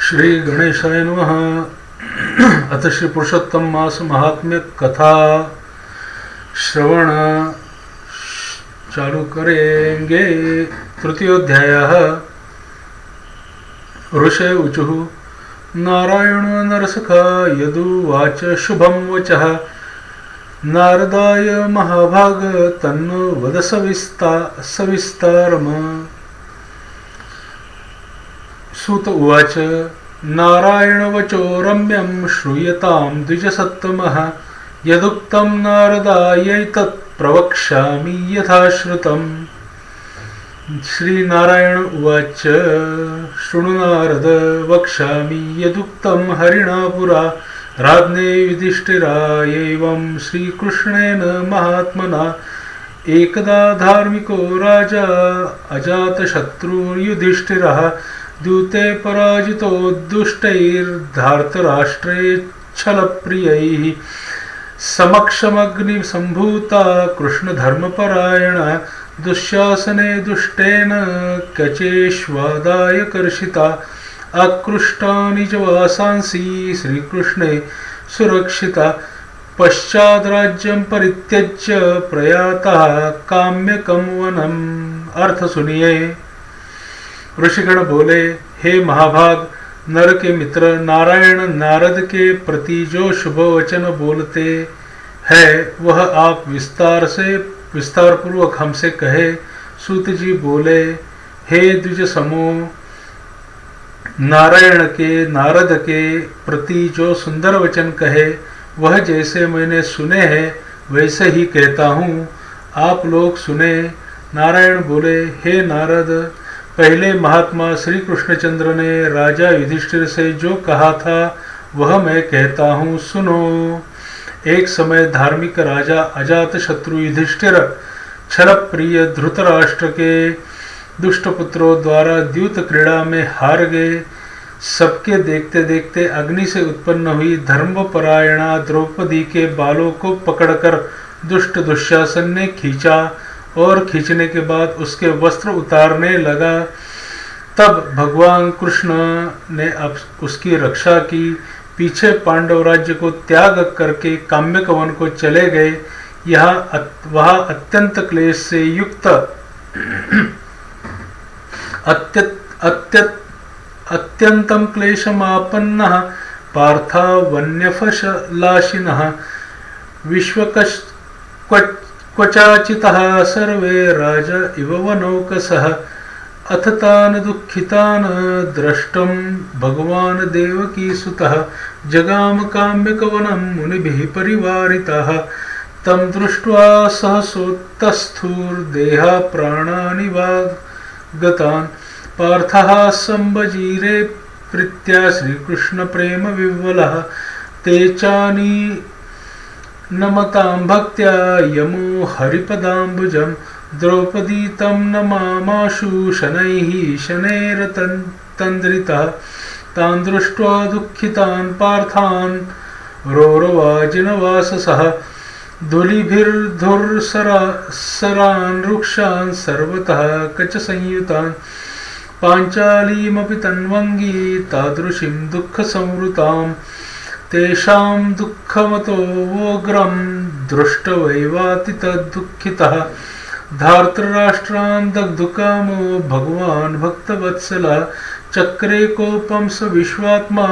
श्री गणेशाय नमः। अथ श्री पुरुषोत्तम मास महात्म्य कथा श्रवण चालू करेंगे। तृतीयोध्यायः। ऋषय ऊचुः नारायण नरसखा यदुवाच शुभं वचः नारदाय महाभाग तन्नो वद सविस्तारम्। सूत उवाच नारायण वचो रम्यं श्रूयतां द्विजसत्तमः यदुक्तं नारदायैतत् प्रवक्ष्यामि यथाश्रुतम्। श्री नारायण उवाच शृणु नारद वक्ष्यामि यदुक्तं हरिणा पुरा राज्ञे युधिष्ठिरायैवं श्रीकृष्णेन महात्मना। एकदा धार्मिको राजा अजातशत्रुर्युधिष्ठिरः दूते पराजितो दुष्टैर्धार्तराष्ट्रे छलप्रियैः समक्षमग्निसम्भूता कृष्णधर्मपरायणा दुःशासने दुष्टेन कचेष्वादाय कर्षिता आकृष्टा निजवासांसि श्रीकृष्णे सुरक्षिता। पश्चाद्राज्यं परित्यज्य प्रयाता काम्यकं वनम्। अर्थ सुनिए। ऋषिगण बोले, हे महाभाग, नर के मित्र नारायण नारद के प्रति जो शुभ वचन बोलते हैं वह आप विस्तार पूर्वक हमसे कहे। सूत जी बोले, हे द्विज समूह, नारद के प्रति जो सुंदर वचन कहे वह जैसे मैंने सुने हैं वैसे ही कहता हूँ, आप लोग सुने। नारायण बोले, हे नारद, पहले महात्मा श्री कृष्णचंद्र ने राजा युधिष्ठिर से जो कहा था वह मैं कहता हूँ, सुनो। एक समय धार्मिक राजा अजातशत्रु युधिष्ठिर छल प्रिय धृतराष्ट्र के दुष्ट पुत्रों द्वारा द्यूत क्रीड़ा में हार गए। सबके देखते देखते अग्नि से उत्पन्न हुई धर्मपरायणा द्रौपदी के बालों को पकड़कर दुष्ट दुशासन ने खींचा और खींचने के बाद उसके वस्त्र उतारने लगा। तब भगवान कृष्ण ने उसकी रक्षा की। पीछे पांडव राज्य को त्याग करके काम्यक वन को चले गए। वहाँ अत्यंत क्लेश से युक्त अत्यंतम क्लेशमापन्नः पार्था वन्यफशलाशिनः क्वचाचितः सर्वे राजा इव वनौकसः। अथ तान् दुःखितान् द्रष्टुं भगवान् देवकीसुतः जगाम काम्यकवनं मुनिभिः परिवारितः। तं दृष्ट्वा सहसोत्तस्थुर्देहा प्राणानि वा गतान्। पार्थः सम्बजीरे प्रीत्या श्रीकृष्ण प्रेम विह्वलः ते चानि नमतां भक्त्या यमो हरिपदाम्बुजं। द्रौपदी तं नमामाशु शनैः शनैरतन्द्रितः। तान् दृष्ट्वा दुःखितान् पार्थान् रौरवाजिनवाससः धूलिभिर्धुर्सरान् रुक्षान् सर्वतः कचसंयुतान्। पाञ्चालीमपि तन्वङ्गी तादृशीं दुःखसंवृताम्। तेषां दुःखमतो वोग्रं दृष्टवैवातितदुःखितः। धार्तराष्ट्रान् दग्धुकामो भगवान् भक्तवत्सलः। चक्रे कोपं स विश्वात्मा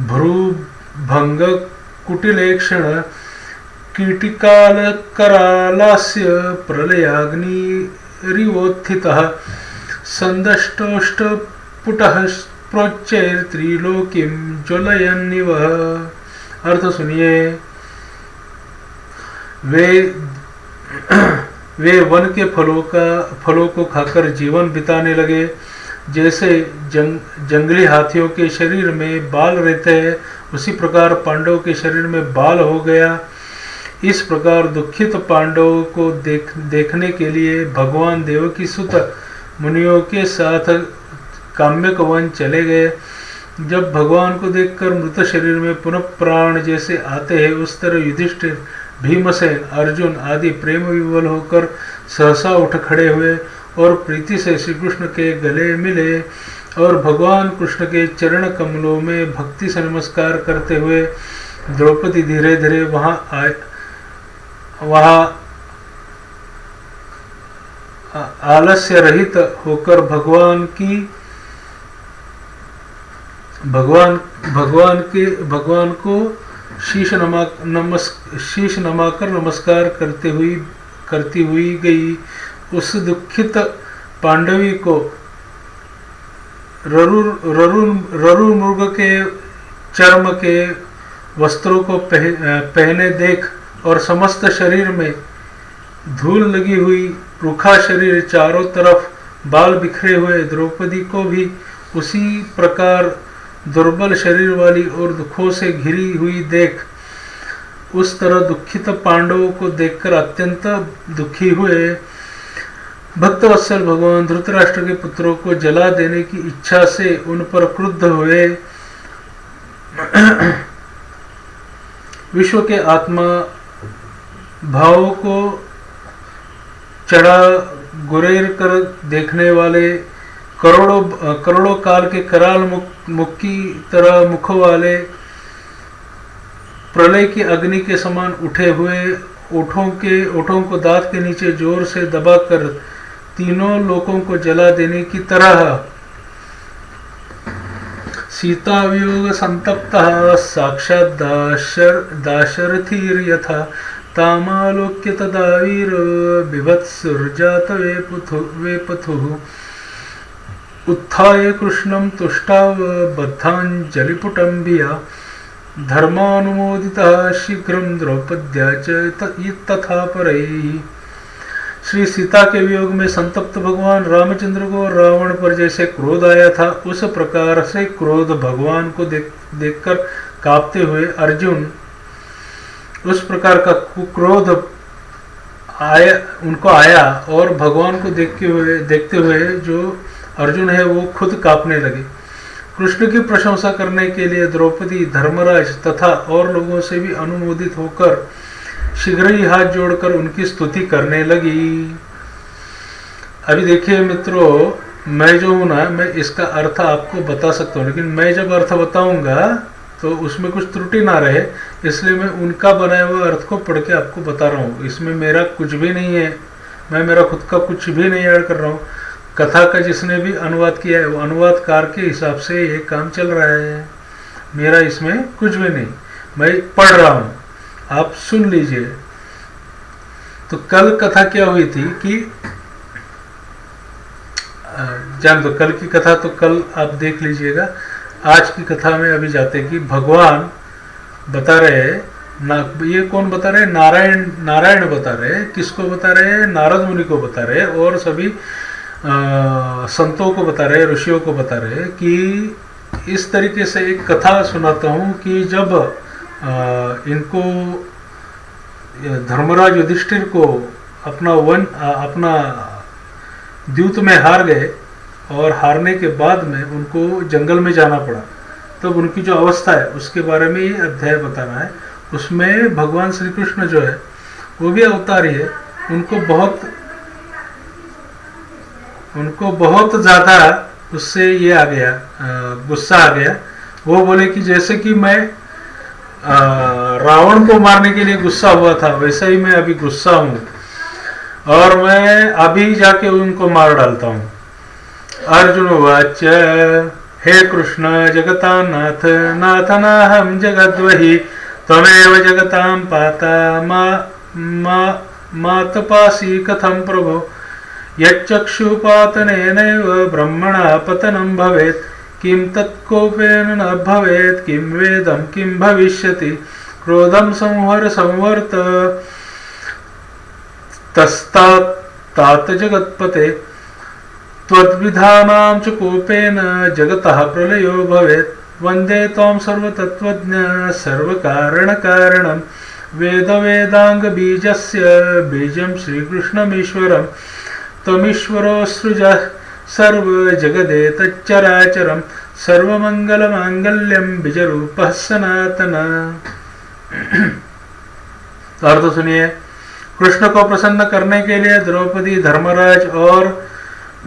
भ्रूभङ्गकुटिलेक्षण। कीटिकालकरालास्य प्रलयाग्निरिवोत्थितः। संदष्टोष्टपुटः प्रोच्चैर्त्रिलोकीं ज्वलयन्निव। अर्थ सुनिए। वे वन के फलों को खाकर जीवन बिताने लगे। जैसे जंगली हाथियों के शरीर में बाल रहते हैं उसी प्रकार पांडवों के शरीर में बाल हो गया। इस प्रकार दुखित पांडवों को देखने के लिए भगवान देवकी सुत मुनियों के साथ काम्यक वन चले गए। जब भगवान को देखकर मृत शरीर में पुनः प्राण जैसे आते हैं उस तरह युधिष्ठिर, भीमसेन, अर्जुन आदि प्रेम विवल होकर सहसा उठ खड़े हुए और प्रीति से श्री कृष्ण के गले मिले। और भगवान कृष्ण के चरण कमलों में भक्ति से नमस्कार करते हुए द्रौपदी धीरे धीरे वहाँ आलस्य रहित होकर भगवान को शीश नमाकर नमस्कार करती हुई गई। उस दुखित पांडवी को ररु मृग के चर्म के वस्त्रों को पहने देख और समस्त शरीर में धूल लगी हुई, रूखा शरीर, चारों तरफ बाल बिखरे हुए द्रौपदी को भी उसी प्रकार दुर्बल शरीर वाली और दुखों से घिरी हुई देख उस तरह दुखित पांडवों को देखकर अत्यंत दुखी हुए भक्तवत्सल भगवान धृतराष्ट्र के पुत्रों को जला देने की इच्छा से उन पर क्रुद्ध हुए। विश्व के आत्मा भावों को चढ़ा गुरेर कर देखने वाले करोड़ों काल के कराल मुख की तरह मुख वाले प्रलय की अग्नि के समान उठे हुए ओठों को दांत के नीचे जोर से दबाकर तीनों लोकों को जला देने की तरह सीता वियोग संतप्तः साक्षात् दाशरथीर यथा तामालोक्य तदा वीर बिभत्सुर्जात वेपथुः उत्थाय कृष्णं तुष्टाव बद्धाञ्जलिपुटं भिया धर्मानुमोदितः शीघ्रं द्रौपद्या च तथा परैः। श्री सीता के वियोग में संतप्त भगवान रामचंद्र को रावण पर जैसे क्रोध आया था, उस प्रकार से क्रोध भगवान को देखकर कांपते हुए अर्जुन, उस प्रकार का क्रोध उनको आया और भगवान को देखते हुए जो अर्जुन है वो खुद कांपने लगे। कृष्ण की प्रशंसा करने के लिए द्रौपदी धर्मराज तथा और लोगों से भी अनुमोदित होकर शीघ्र ही हाथ जोड़कर उनकी स्तुति करने लगी। अभी देखिए मित्रों, मैं जो हूं ना, मैं इसका अर्थ आपको बता सकता हूँ, लेकिन मैं जब अर्थ बताऊंगा तो उसमें कुछ त्रुटि ना रहे, इसलिए मैं उनका बनाया हुआ अर्थ को पढ़ के आपको बता रहा हूँ। इसमें मेरा कुछ भी नहीं है, मैं मेरा खुद का कुछ भी नहीं ऐड कर रहा हूँ। कथा का जिसने भी अनुवाद किया है वो अनुवादकार के हिसाब से ये काम चल रहा है, मेरा इसमें कुछ भी नहीं, मैं पढ़ रहा हूँ, आप सुन लीजिए। तो कल कथा क्या हुई थी कि जान दो, कल की कथा तो कल आप देख लीजिएगा। आज की कथा में अभी जाते कि भगवान बता रहे ये कौन बता रहे? नारायण बता रहे। किसको बता रहे? नारद मुनि को बता रहे और सभी संतों को बता रहे, ऋषियों को बता रहे कि इस तरीके से एक कथा सुनाता हूँ कि जब इनको धर्मराज युधिष्ठिर को अपना द्यूत में हार गए और हारने के बाद में उनको जंगल में जाना पड़ा, तब उनकी जो अवस्था है उसके बारे में ये अध्याय बताना है। उसमें भगवान श्री कृष्ण जो है वो भी अवतारी है, उनको बहुत ज़्यादा उससे ये आ गया, गुस्सा आ गया। वो बोले कि जैसे कि मैं रावण को मारने के लिए गुस्सा हुआ था, वैसा ही मैं अभी गुस्सा हूँ और मैं अभी जाके उनको मार डालता हूँ। अर्जुन वाच हे कृष्ण जगतानाथ नाथनाहं जगद्वहि त्वमेव जगतां पाता मातपासी कथं प्रभो यच्चक्षुपातनेनैव ब्रह्मणा पतनं भवेत् किं तत्कोपेन न भवेत् किं वेदं किं भविष्यति क्रोधं संवर्त तस्तात जगत्पते त्वद्विधानां च कोपेन जगतः प्रलयो भवेत् वन्दे त्वां सर्वतत्त्वज्ञ सर्वकारणकारणं वेदवेदाङ्गबीजस्य बीजं श्रीकृष्णमीश्वरं त्वमीश्वरो सृजः सर्वजगदेतच्चराचरं सर्वमङ्गलमाङ्गल्यं बीजरूपः सनातन। अर्थ सुनिए। कृष्ण को प्रसन्न करने के लिए द्रौपदी, धर्मराज और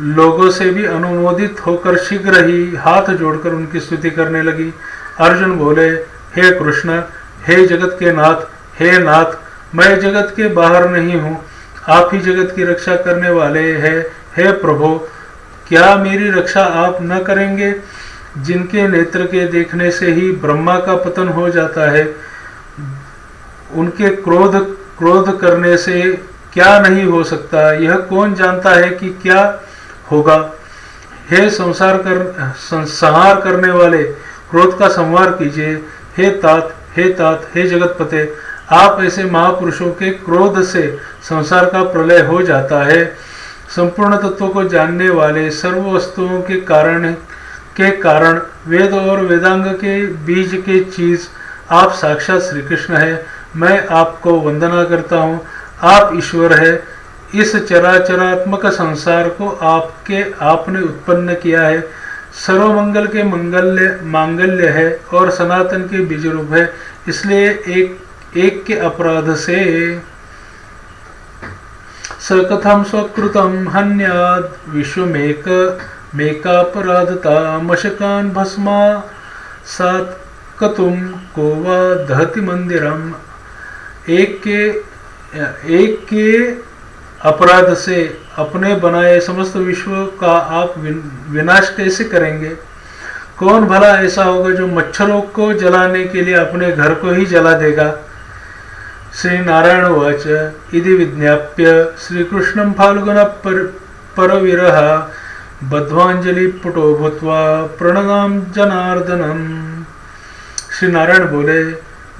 लोगों से भी अनुमोदित होकर शीघ्र ही हाथ जोड़कर उनकी स्तुति करने लगी। अर्जुन बोले, हे कृष्ण, हे जगत के नाथ, हे नाथ, मैं जगत के बाहर नहीं हूँ, आप ही जगत की रक्षा करने वाले हैं। हे प्रभु, क्या मेरी रक्षा आप न करेंगे? जिनके नेत्र के देखने से ही ब्रह्मा का पतन हो जाता है, उनके क्रोध करने से क्या नहीं हो सकता, यह कौन जानता है कि क्या होगा। हे संहार करने वाले, क्रोध का संहार कीजिए। हे तात, हे तात, हे जगतपते, आप ऐसे महापुरुषों के क्रोध से संसार का प्रलय हो जाता है। संपूर्ण तत्वों को जानने वाले, सर्व वस्तुओं के कारण वेद और वेदांग के बीज के चीज आप साक्षात श्री कृष्ण है। मैं आपको वंदना करता हूँ, आप ईश्वर है। इस चराचरात्मक संसार को आपने उत्पन्न किया है। सर्वमंगल के मांगल्य है और सनातन के बीज रूप है। इसलिए एक के अपराध से सकथम स्वकृतम हन्याद विश्वमेकापराधता मशकान भस्मा सात कतुम को वा दहति मंदिरम। एक के अपराध से अपने बनाए समस्त विश्व का आप विनाश कैसे करेंगे? कौन भला ऐसा होगा जो मच्छरों को जलाने के लिए अपने घर को ही जला देगा? श्री नारायण उवाच इति विज्ञाप्य श्रीकृष्णं फाल्गुन परविरह बद्ध्वांजलि पुटो भूत्वा प्रणनाम जनार्दनम। श्री नारायण बोले,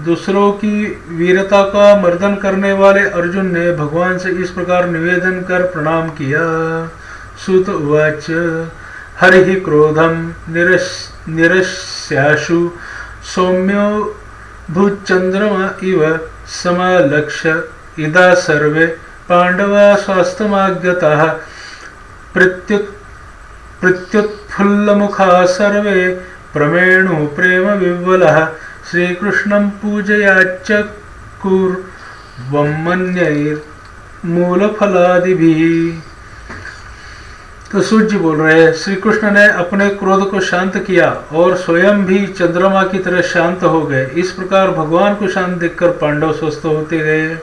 दूसरों की वीरता का मर्दन करने वाले अर्जुन ने भगवान से इस प्रकार निवेदन कर प्रणाम किया। सूत उवाच हरि क्रोधम निरस्याशु सौम्यो भूचंद्रमा इव समलक्ष्य इदा सर्वे पांडवा स्वास्थमाज्ञताः प्रत्युत्फुल्लमुखा सर्वे प्रमेणु प्रेम विह्वलः श्रीकृष्णं पूजयाच्चकुर्वन्मन्यैर्मूलफलादिभिः। तो सूर्य जी बोल रहे हैं, श्री कृष्ण ने अपने क्रोध को शांत किया और स्वयं भी चंद्रमा की तरह शांत हो गए। इस प्रकार भगवान को शांत देखकर पांडव स्वस्थ होते गए।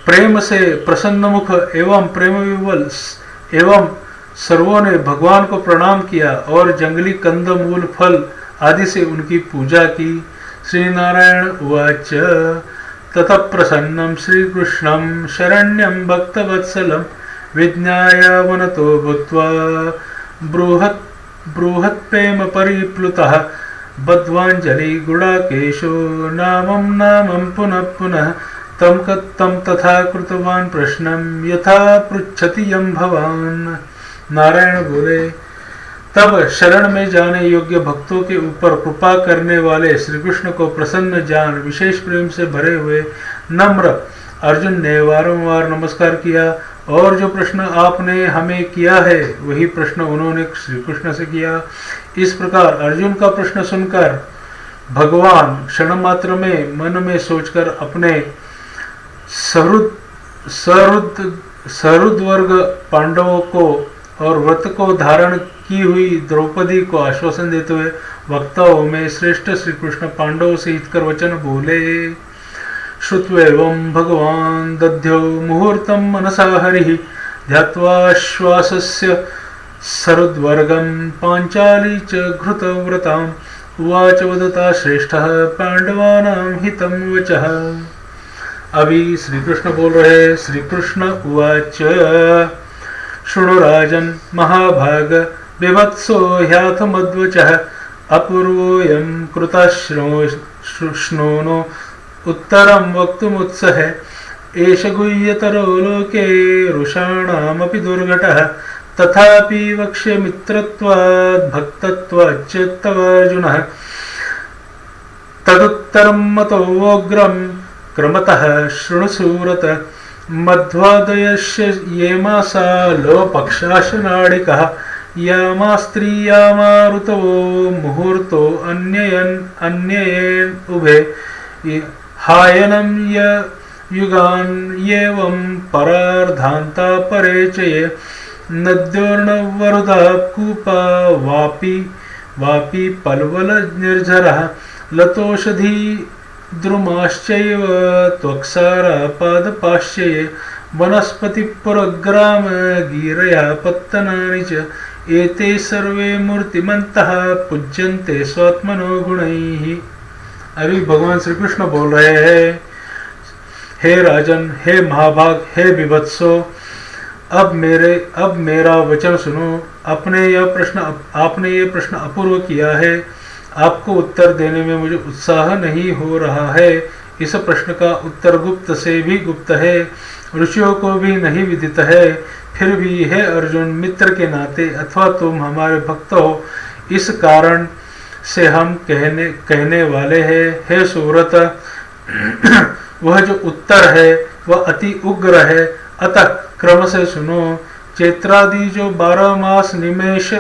प्रेम से प्रसन्न मुख एवं प्रेम विवल एवं सर्वों ने भगवान को प्रणाम किया और जंगली कंद मूल फल आदि से उनकी पूजा की। श्री नारायण उवाच ततः प्रसन्नं श्रीकृष्णं शरण्यं भक्तवत्सलं विज्ञाय वनतो भूत्वा बृहत्प्रेम परिप्लुतः बद्ध्वांजलि गुडाकेशो नामं पुनः पुनः तं तथा कृतवान् प्रश्नं यथा पृच्छति यं भवान्। नारायण बोले, तब शरण में जाने योग्य भक्तों के ऊपर कृपा करने वाले श्री कृष्ण को प्रसन्न जान विशेष प्रेम से भरे हुए नम्र अर्जुन ने वारंवार नमस्कार किया और जो प्रश्न आपने हमें किया है वही प्रश्न उन्होंने श्री कृष्ण से किया। इस प्रकार अर्जुन का प्रश्न सुनकर भगवान क्षण मात्र में मन में सोचकर अपने सहृद वर्ग पांडवों को और व्रत को धारण की हुई द्रौपदी को आश्वासन देते हुए वक्ताओं में श्रेष्ठ श्री कृष्ण पांडवों से हितकर वचन बोले। श्रुत्वैवं भगवान् दध्यौ मुहूर्तं मनसा हरिः ध्यात्वा श्वासस्य सरद्वर्गं पांचाली च घृतव्रताम् उवाच वदता श्रेष्ठः पांडवानां हितं वचः। अभी श्री कृष्ण बोल रहे। श्री कृष्ण उवाच शृणु राजन् महाभाग विवत्सो ह्याथमद्वचः अपूर्वोऽयं कृतश्नोनो उत्तरं वक्तुमुत्सहे एष गुह्यतरो लोके रुषाणामपि दुर्घटः तथापि वक्ष्ये मित्रत्वात् भक्तत्वाच्च तव अर्जुनः तदुत्तरं मतोऽग्रं क्रमतः शृणु सुव्रत मध्वादयस्य येमासा लोपक्षाशनाडिकः यामास्त्रियामारुतो मुहूर्तो अन्ययन् उभे हायनं युगान येवं परार्धान्ता परेचये नद्योर्णवरुधा कूपा वापी पल्वल निर्झरः लतोषधी द्रुमाश्चैव त्वक्सारा पादपाश्चये वनस्पतिपुरग्राम गीरया पत्तनानि च एते सर्वे मूर्तिमन्तः पूज्यन्ते स्वात्मनो गुणैः। अभी भगवान श्री कृष्ण बोल रहे हैं, हे राजन, हे महाभाग, हे विभत्सो, अब मेरा वचन सुनो। आपने यह प्रश्न अपूर्व किया है। आपको उत्तर देने में मुझे उत्साह नहीं हो रहा है। इस प्रश्न का उत्तर गुप्त से भी गुप्त है, ऋषियों को भी नहीं विदित है। फिर भी हे अर्जुन, मित्र के नाते अथवा तुम हमारे भक्त हो, इस कारण से हम कहने वाले हैं। हे सुव्रत, वह जो उत्तर है वह अति उग्र है, अतः क्रम से सुनो। चैत्रादि जो 12 मास निमेष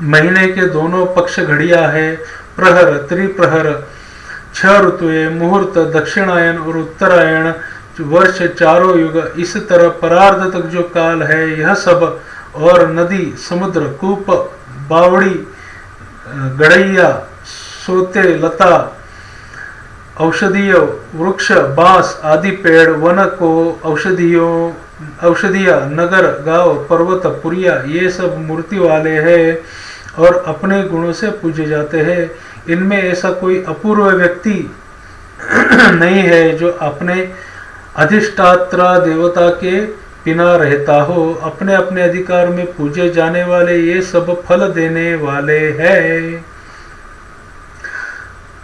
महीने के दोनों पक्ष घड़िया है, प्रहर, त्रिप्रहर, 6 ऋतुएं, मुहूर्त, दक्षिणायन और उत्तरायण, वर्ष, चारों युग, इस तरह परार्ध तक जो काल है, यह सब, और नदी, समुद्र, कूप, बावड़ी, गड़ैया, सोते, लता, औषधीय वृक्ष, बांस आदि पेड़, वन को औषधिया, नगर, गांव, पर्वत, पुरिया, ये सब मूर्ति वाले हैं और अपने गुणों से पूजे जाते हैं। इनमें ऐसा कोई अपूर्व व्यक्ति नहीं है जो अपने अधिष्ठात्रा देवता के बिना रहता हो। अपने अपने अधिकार में पूजे जाने वाले ये सब फल देने वाले हैं।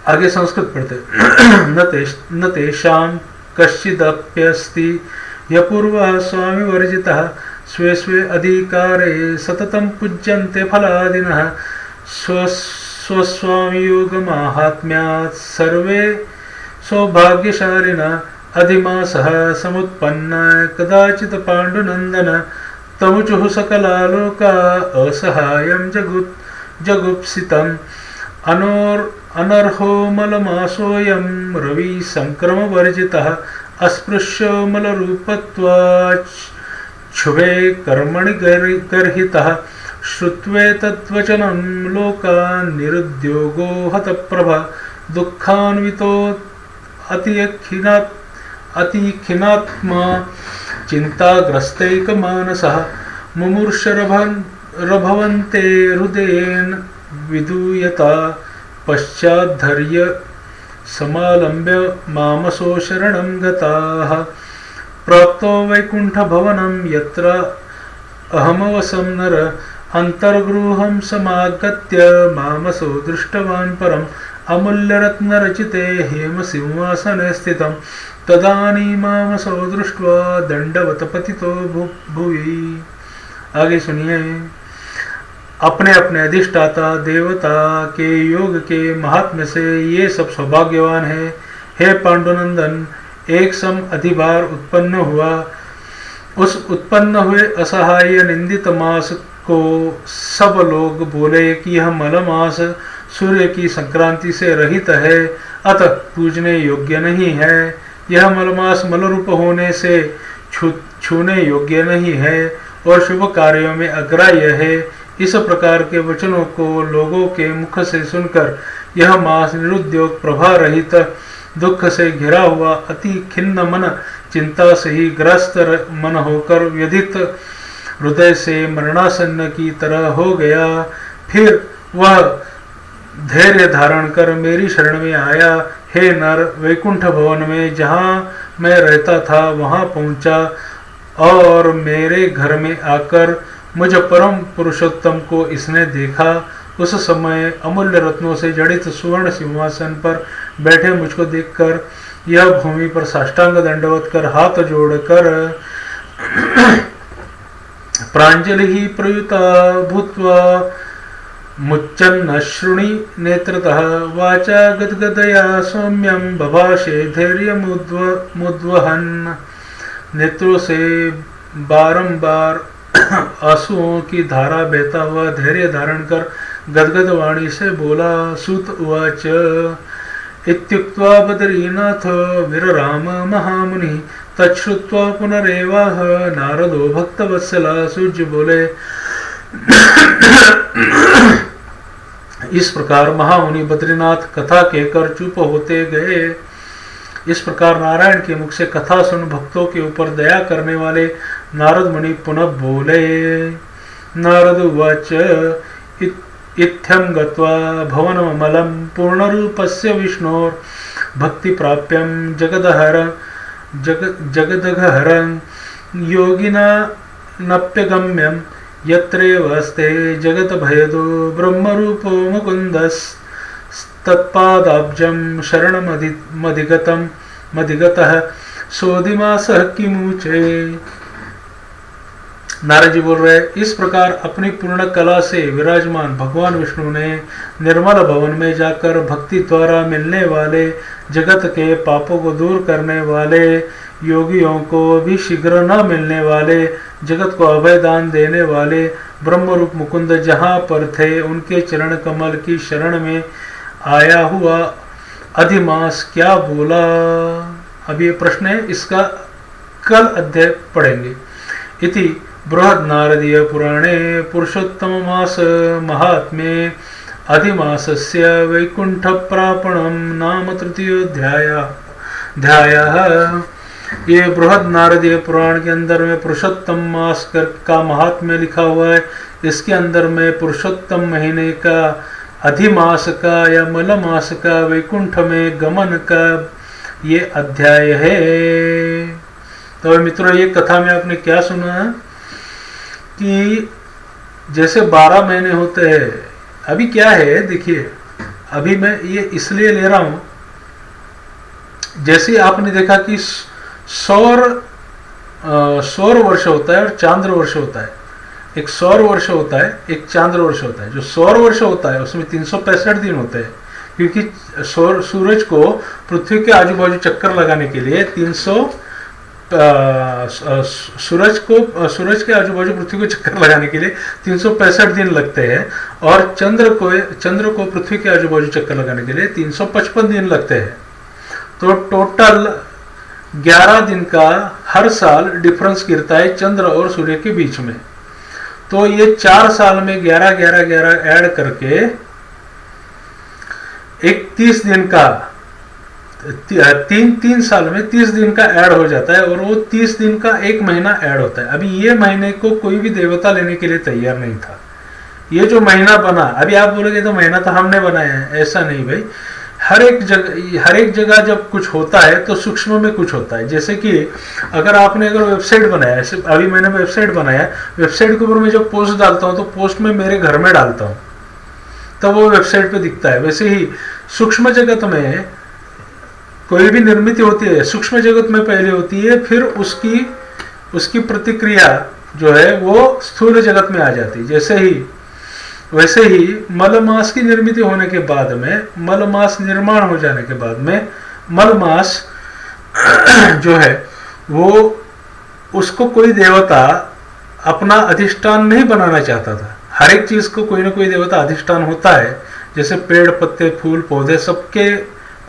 आगे संस्कृत पढ़ते। न तेषां कश्चिदप्यस्ति यपूर्वः स्वामी वर्जितः स्वे स्वे अधिकारे सततं पूज्यन्ते फलादिनः स्वस्वामी योग माहात्म्यात् सर्वे सौभाग्यशालिनः अधिमासः समुत्पन्न कदाचित् पाण्डुनन्दन तमुचुः सकला लोका असहायं जगुप्सितम् अनर्हो मलमासोऽयं रवि संक्रम वर्जितः अस्पृश्यो मलरूपत्वात् शुभे कर्मणि गर्हितः श्रुत्वे तद्वचनं लोकान् निरुद्योगो हतप्रभा दुःखान्वितो अतिखिनात्मा चिन्ताग्रस्तैकमानसः मुमुर्षरभवन्ते हृदयेन विदूयता पश्चाद्धर्य समालम्ब्य मामसो शरणं गताः प्राप्तो वैकुण्ठभवनं यत्र अहमवसं नर अन्तर्गृहं समागत्य मामसो दृष्टवान् परम् अमूल्यरत्नरचिते हेमसिंहासने स्थितं तदानीं मामसो दृष्ट्वा दण्डवत् पतितो भुवि। आगे सुनिए। अपने अपने अधिष्ठाता देवता के योग के महात्म्य से ये सब सौभाग्यवान है। हे पांडुनंदन, एक सम अधिभार उत्पन्न हुआ। उस उत्पन्न हुए असहाय निंदित मास को सब लोग बोले कि यह मल मास सूर्य की संक्रांति से रहित है, अतः पूजने योग्य नहीं है। यह मलमास मलरूप होने से छूने योग्य नहीं है और शुभ कार्यों में अग्राह्य है। इस प्रकार के वचनों को लोगों के मुख से सुनकर यह मास निरुद्योग, प्रभा रहित, दुख से घिरा हुआ, अति खिन्न मन, चिंता से ही ग्रस्त मन होकर व्यथित हृदय से मरणासन्न की तरह हो गया। फिर वह धैर्य धारण कर मेरी शरण में आया। हे नर, वैकुंठ भवन में जहाँ मैं रहता था वहाँ पहुँचा और मेरे घर में आकर मुझ परम पुरुषोत्तम को इसने देखा। उस समय अमूल्य रत्नों से जड़ित सुवर्ण सिंहासन पर बैठे मुझको देखकर यह भूमि पर साष्टांग दंडवत कर हाथ जोड़कर प्रांजलि ही प्रयुता भूत्वा मुच्चन्नश्रुणि नेत्रतः वाचा गदगदया सौम्यं बभाषे धैर्य मुद्वहन्। नेत्रों से बारंबार आंसुओं की धारा बहता हुआ धैर्य धारण कर गदगद वाणी से बोला। सूत उवाच इत्युक्त्वा बद्रीनाथ विरराम महामुनि। तच्छ्रुत्वा पुनरेवाह नारदो भक्तवत्सला। सूर्य बोले इस प्रकार महामुनि बद्रीनाथ कथा कहकर चुप होते गए। इस प्रकार नारायण के मुख से कथा सुन भक्तों के ऊपर दया करने वाले नारद मुनि पुनः बोले। नारद उवाच इत्थं गत्वा भवनमलं पूर्णरूपस्य विष्णोर् भक्ति प्राप्यं जगदघहरं योगिना नप्यगम्यं यत्रैवास्ते जगतभयदो ब्रह्मरूपो मुकुन्दस्तत्पादाब्जं शरणमधिगतः सोदिमासः किमुचे। नारद जी बोल रहे, इस प्रकार अपनी पूर्ण कला से विराजमान भगवान विष्णु ने निर्मल भवन में जाकर भक्ति द्वारा मिलने वाले जगत के पापों को दूर करने वाले योगियों को भी शीघ्र न मिलने वाले जगत को अभय दान देने वाले ब्रह्मरूप मुकुंद जहाँ पर थे उनके चरण कमल की शरण में आया हुआ अधिमास क्या बोला। अब ये प्रश्न है, इसका कल अध्याय पढ़ेंगे। इति बृहद नारदीय पुराणे पुरुषोत्तम मास महात्म्ये अधिमासस्य वैकुंठ प्रापणम नाम तृतीयोऽध्यायः। ये बृहद नारदीय पुराण के अंदर में पुरुषोत्तम मास का महात्म्य लिखा हुआ है। इसके अंदर में पुरुषोत्तम महीने का अधिमास का या मल मास का वैकुंठ में गमन का ये अध्याय है। तो मित्रों, ये कथा में आपने क्या सुना कि जैसे 12 महीने होते हैं। अभी क्या है देखिए, अभी मैं ये इसलिए ले रहा हूं, जैसे आपने देखा कि सौर वर्ष होता है और चांद्र वर्ष होता है। एक सौर वर्ष होता है, एक चांद्र वर्ष होता है। जो सौर वर्ष होता है उसमें 365 दिन होते हैं, क्योंकि सूरज को पृथ्वी के आजू बाजू चक्कर लगाने के लिए सूरज के आजू बाजू पृथ्वी को चक्कर लगाने के लिए 365 दिन लगते हैं, और चंद्र को पृथ्वी के आजू बाजू चक्कर लगाने के लिए 355 दिन लगते हैं। तो टोटल 11 दिन का हर साल डिफरेंस गिरता है चंद्र और सूर्य के बीच में। तो ये 4 साल में 11 ऐड करके एक 30 दिन का तीन साल में 30 दिन का ऐड हो जाता है, और वो 30 दिन का एक महीना ऐड होता है। अभी ये महीने को कोई भी देवता लेने के लिए तैयार नहीं था। ये जो महीना बना, अभी आप बोलोगे तो महीना तो हमने बनाया है, ऐसा नहीं भाई। हर एक जगह जब कुछ होता है तो सूक्ष्म में कुछ होता है। जैसे कि अगर वेबसाइट बनाया, अभी मैंने वेबसाइट बनाया, वेबसाइट के ऊपर मैं जब पोस्ट डालता हूँ तो पोस्ट में मेरे घर में डालता हूँ, तब वो वेबसाइट पे दिखता है। वैसे ही सूक्ष्म जगत में कोई भी निर्मित होती है, सूक्ष्म जगत में पहले होती है, फिर उसकी प्रतिक्रिया जो है वो स्थूल जगत में आ जाती है। वैसे ही मलमास की निर्मित होने के बाद में, मलमास निर्माण हो जाने के बाद में, मलमास जो है वो उसको कोई देवता अपना अधिष्ठान नहीं बनाना चाहता था। हर एक चीज को कोई ना कोई देवता अधिष्ठान होता है। जैसे पेड़ पत्ते फूल पौधे सबके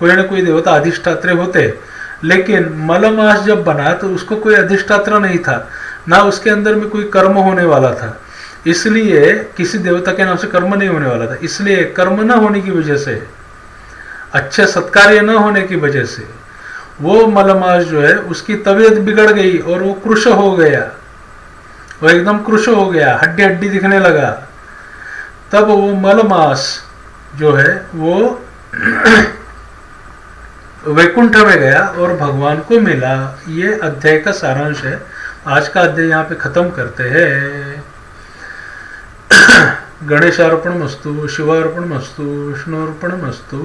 कोई ना कोई देवता अधिष्ठात्र होते, लेकिन मलमास जब बना तो उसको कोई अधिष्ठात्र नहीं था, ना उसके अंदर में कोई कर्म होने वाला था। इसलिए किसी देवता के नाम से कर्म नहीं होने वाला था। इसलिए कर्म न होने की वजह से, अच्छे सत्कार्य न होने की वजह से वो मलमास जो है उसकी तबीयत बिगड़ गई और वो कृश हो गया, वो एकदम कृश हो गया, हड्डी हड्डी दिखने लगा। तब वो मलमास जो है वो वैकुंठ में गया और भगवान को मिला। ये अध्याय का सारांश है। आज का अध्याय यहाँ पे खत्म करते हैं। गणेशार्पणमस्तु, शिवार्पणमस्तु, विष्णुर्पणमस्तु।